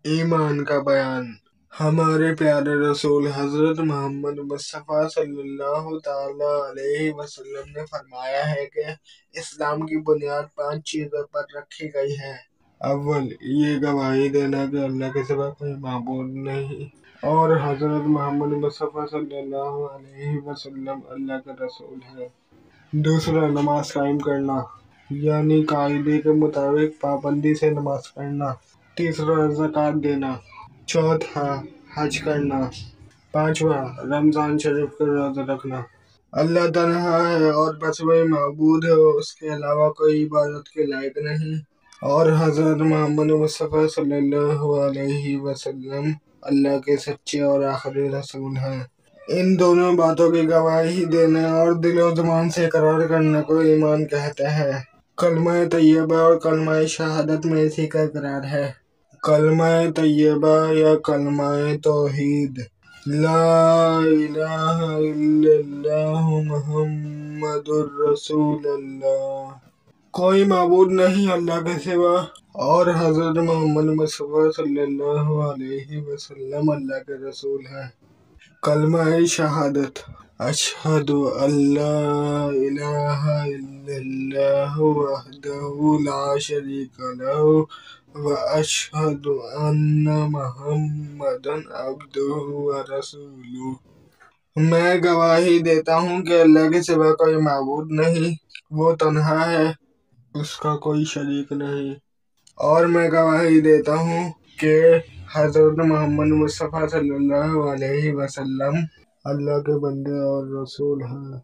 ایمان کا بیان۔ ہمارے پیارے رسول حضرت محمد مصطفیٰ صلی اللہ تعالی علیہ وسلم نے فرمایا ہے کہ اسلام کی بنیاد 5 چیزوں پر رکھی گئی ہے۔ اول، یہ گواہی دینا کہ اللہ کے سوا کوئی معبود نہیں اور حضرت محمد مصطفیٰ صلی اللہ علیہ وسلم اللہ کے رسول ہیں۔ دوسرا، نماز قائم کرنا، یعنی قاعدے کے مطابق پابندی سے نماز پڑھنا۔ تیسرا، زکوٰۃ دینا۔ چوتھا، حج کرنا۔ پانچواں، رمضان شریف کے روزے رکھنا۔ اللہ تنہا ہے اور بس وہی معبود ہے، اس کے علاوہ کوئی عبادت کے لائق نہیں، اور حضرت محمد مصطفیٰ صلی اللہ علیہ وسلم اللہ کے سچے اور آخری رسول ہیں۔ ان دونوں باتوں کی گواہی دینا اور دل و زبان سے اقرار کرنے کو ایمان کہتے ہیں۔ کلمہ طیبہ اور کلمہ شہادت میں اسی کا اقرار ہے۔ کلمہ طیبہ یا کلمہ توحید، لا الہ الا اللہ محمد الرسول اللہ، کوئی معبود نہیں اللہ کے سوا، اور حضرت محمد مصطفیٰ صلی اللہ علیہ وسلم اللہ کے رسول ہیں۔ کلمہ شہادت، اشہد ان لا الہ الا اللہ وحدہ لا شریک لہ واشہد ان محمدًا عبدہ ورسولہ۔ میں گواہی دیتا ہوں کہ اللہ کے سوا کوئی معبود نہیں، وہ تنہا ہے، اس کا کوئی شریک نہیں، اور میں گواہی دیتا ہوں کہ حضرت محمد مصطفیٰ صلی اللہ علیہ وسلم اللہ کے بندے اور رسول ہیں۔